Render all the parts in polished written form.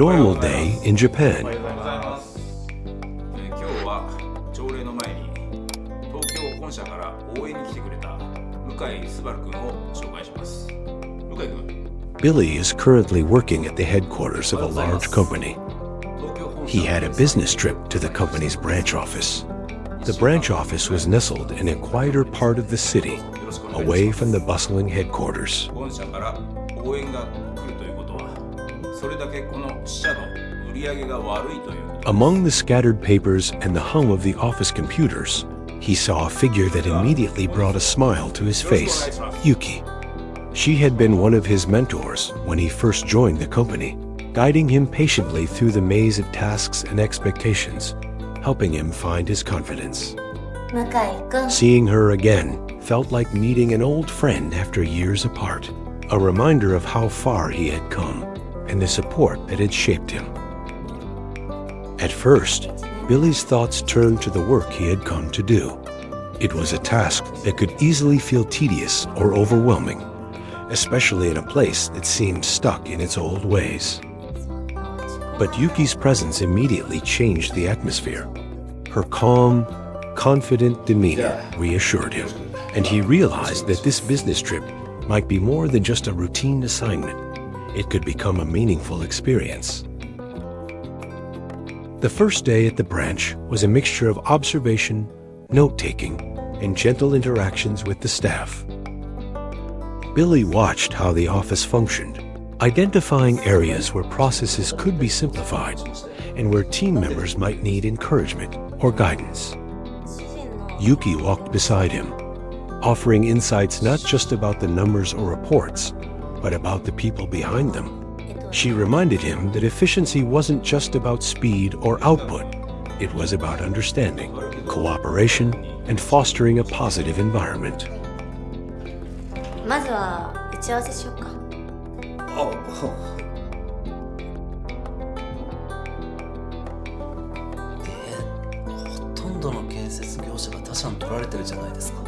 normal day in Japan. 今日は朝礼の前に東京本社から応援に来てくれた向井昴君を紹介します。向井君。Billy is currently working at the headquarters of a large company. He had a business trip to the company's branch office. The branch office was nestled in a quieter part of the city, away from the bustling headquarters. Among the scattered papers and the hum of the office computers, he saw a figure that immediately brought a smile to his face, Yuki. She had been one of his mentors when he first joined the company, guiding him patiently through the maze of tasks and expectations, helping him find his confidence. Seeing her again felt like meeting an old friend after years apart, a reminder of how far he had come and the support that had shaped him. At first, Billy's thoughts turned to the work he had come to do. It was a task that could easily feel tedious or overwhelming, especially in a place that seemed stuck in its old ways. But Yuki's presence immediately changed the atmosphere. Her calm, confident demeanor reassured him, and he realized that this business trip might be more than just a routine assignment. It could become a meaningful experience. The first day at the branch was a mixture of observation, note-taking, and gentle interactions with the staff. Billy watched how the office functioned, identifying areas where processes could be simplified and where team members might need encouragement or guidance. Yuki walked beside him, offering insights not just about the numbers or reports, but about the people behind them. She reminded him that efficiency wasn't just about speed or output. It was about understanding, cooperation, and fostering a positive environment. まずは打ち合わせしようか。ほとんどの建設業者が他社に取られてるじゃないですか。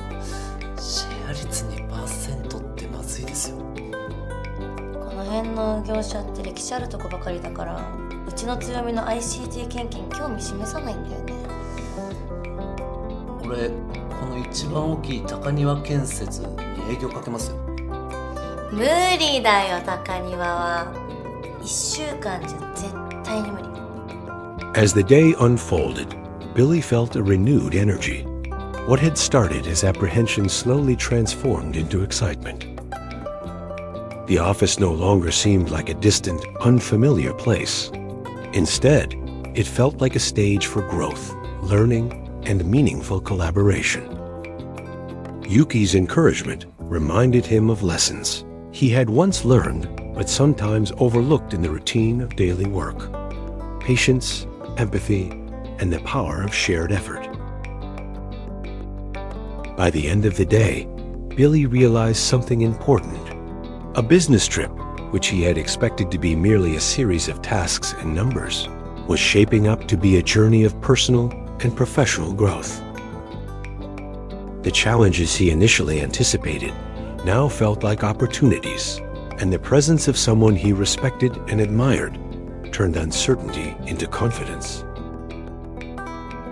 シェア率 2% ってまずいですよ。この辺の業者って歴史あるとこばかりだから、うちの強みの ICT 研究に興味示さないんだよね。俺、この一番大きい高庭建設に営業かけますよ。無理だよ、高庭は。1週間じゃ絶対に無理。As the day unfolded, Billy felt a renewed energy. What had started as apprehension slowly transformed into excitement. The office no longer seemed like a distant, unfamiliar place. Instead, it felt like a stage for growth, learning, and meaningful collaboration. Yuki's encouragement reminded him of lessons he had once learned but sometimes overlooked in the routine of daily work: patience, empathy, and the power of shared effort. By the end of the day, Billy realized something important. A business trip, which he had expected to be merely a series of tasks and numbers, was shaping up to be a journey of personal and professional growth. The challenges he initially anticipated now felt like opportunities, and the presence of someone he respected and admired turned uncertainty into confidence.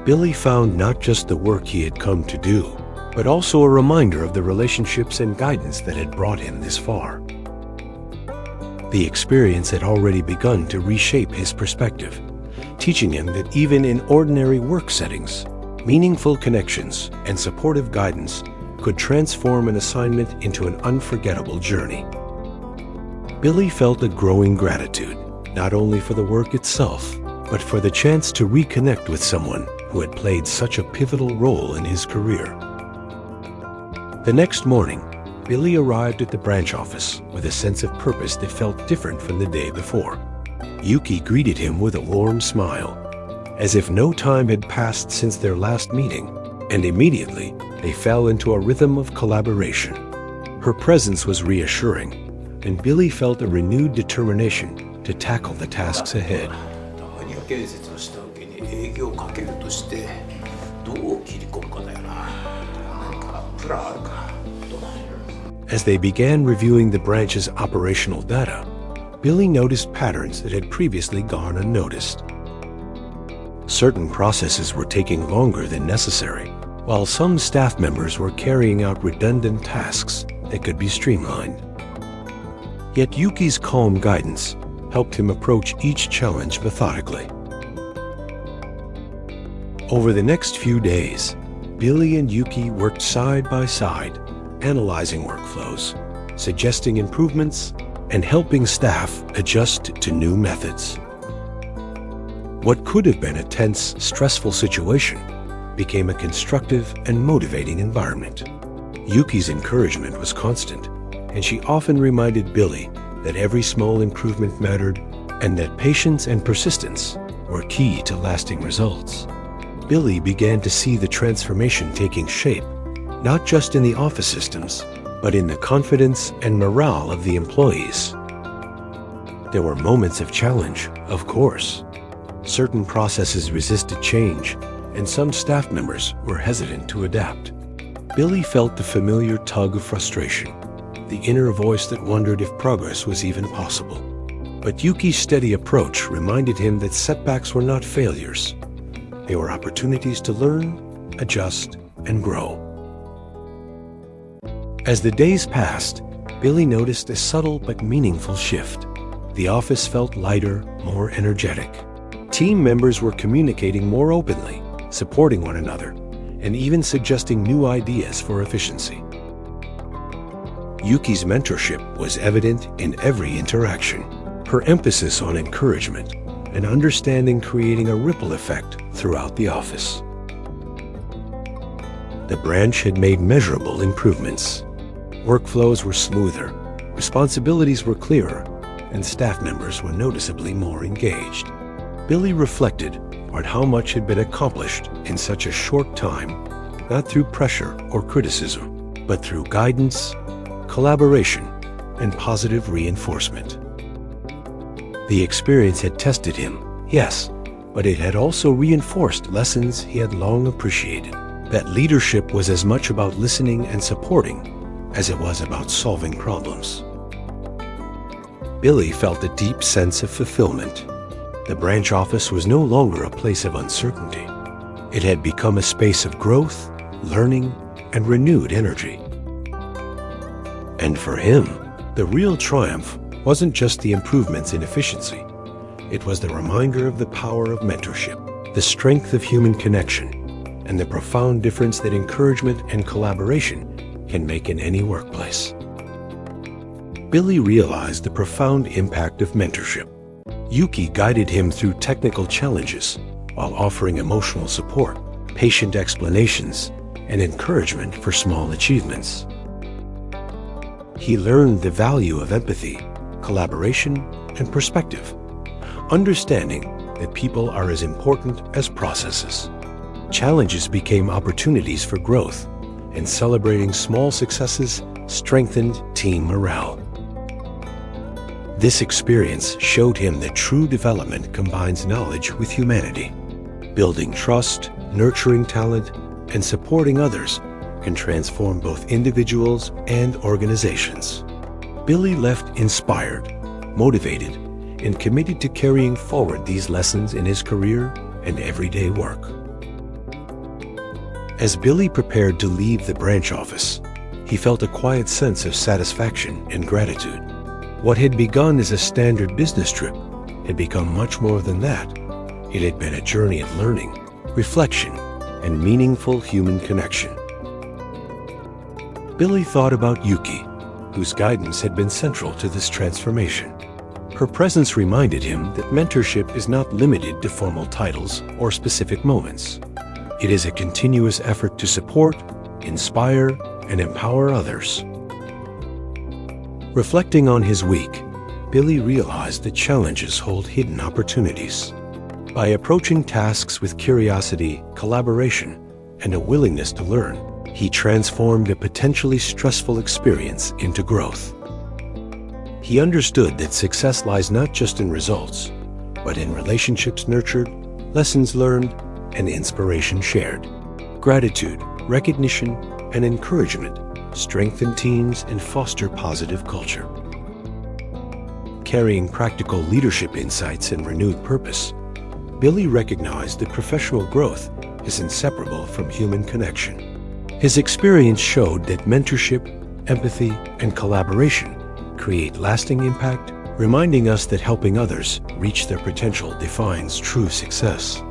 Billy found not just the work he had come to do, but also a reminder of the relationships and guidance that had brought him this far. The experience had already begun to reshape his perspective, teaching him that even in ordinary work settings, meaningful connections and supportive guidance could transform an assignment into an unforgettable journey. Billy felt a growing gratitude, not only for the work itself, but for the chance to reconnect with someone who had played such a pivotal role in his career. The next morning, Billy arrived at the branch office with a sense of purpose that felt different from the day before. Yuki greeted him with a warm smile, as if no time had passed since their last meeting, and immediately they fell into a rhythm of collaboration. Her presence was reassuring, and Billy felt a renewed determination to tackle the tasks ahead. As they began reviewing the branch's operational data, Billy noticed patterns that had previously gone unnoticed. Certain processes were taking longer than necessary, while some staff members were carrying out redundant tasks that could be streamlined. Yet Yuki's calm guidance helped him approach each challenge methodically. Over the next few days, Billy and Yuki worked side by side, analyzing workflows, suggesting improvements, and helping staff adjust to new methods. What could have been a tense, stressful situation became a constructive and motivating environment. Yuki's encouragement was constant, and she often reminded Billy that every small improvement mattered and that patience and persistence were key to lasting results. Billy began to see the transformation taking shape, not just in the office systems, but in the confidence and morale of the employees. There were moments of challenge, of course. Certain processes resisted change, and some staff members were hesitant to adapt. Billy felt the familiar tug of frustration, the inner voice that wondered if progress was even possible. But Yuki's steady approach reminded him that setbacks were not failures. They were opportunities to learn, adjust, and grow. As the days passed, Billy noticed a subtle but meaningful shift. The office felt lighter, more energetic. Team members were communicating more openly, supporting one another, and even suggesting new ideas for efficiency. Yuki's mentorship was evident in every interaction. Her emphasis on encouragement and understanding creating a ripple effect throughout the office. The branch had made measurable improvements. Workflows were smoother, responsibilities were clearer, and staff members were noticeably more engaged. Billy reflected on how much had been accomplished in such a short time, not through pressure or criticism, but through guidance, collaboration, and positive reinforcement. The experience had tested him, yes, but it had also reinforced lessons he had long appreciated. That leadership was as much about listening and supporting as it was about solving problems. Billy felt a deep sense of fulfillment. The branch office was no longer a place of uncertainty. It had become a space of growth, learning, and renewed energy. And for him, the real triumph wasn't just the improvements in efficiency. It was the reminder of the power of mentorship, the strength of human connection, and the profound difference that encouragement and collaboration can make in any workplace. Billy realized the profound impact of mentorship. Yuki guided him through technical challenges while offering emotional support, patient explanations, and encouragement for small achievements. He learned the value of empathy, collaboration, and perspective, understanding that people are as important as processes. Challenges became opportunities for growth, and celebrating small successes strengthened team morale. This experience showed him that true development combines knowledge with humanity. Building trust, nurturing talent, and supporting others can transform both individuals and organizations. Billy left inspired, motivated, and committed to carrying forward these lessons in his career and everyday work. As Billy prepared to leave the branch office, he felt a quiet sense of satisfaction and gratitude. What had begun as a standard business trip had become much more than that. It had been a journey of learning, reflection, and meaningful human connection. Billy thought about Yuki, whose guidance had been central to this transformation. Her presence reminded him that mentorship is not limited to formal titles or specific moments. It is a continuous effort to support, inspire, and empower others. Reflecting on his week, Billy realized that challenges hold hidden opportunities. By approaching tasks with curiosity, collaboration, and a willingness to learn, he transformed a potentially stressful experience into growth. He understood that success lies not just in results, but in relationships nurtured, lessons learned, and inspiration shared. Gratitude, recognition, and encouragement strengthen teams and foster positive culture. carrying practical leadership insights and renewed purpose, Billy recognized that professional growth is inseparable from human connection. His experience showed that mentorship, empathy, and collaboration create lasting impact, reminding us that helping others reach their potential defines true success.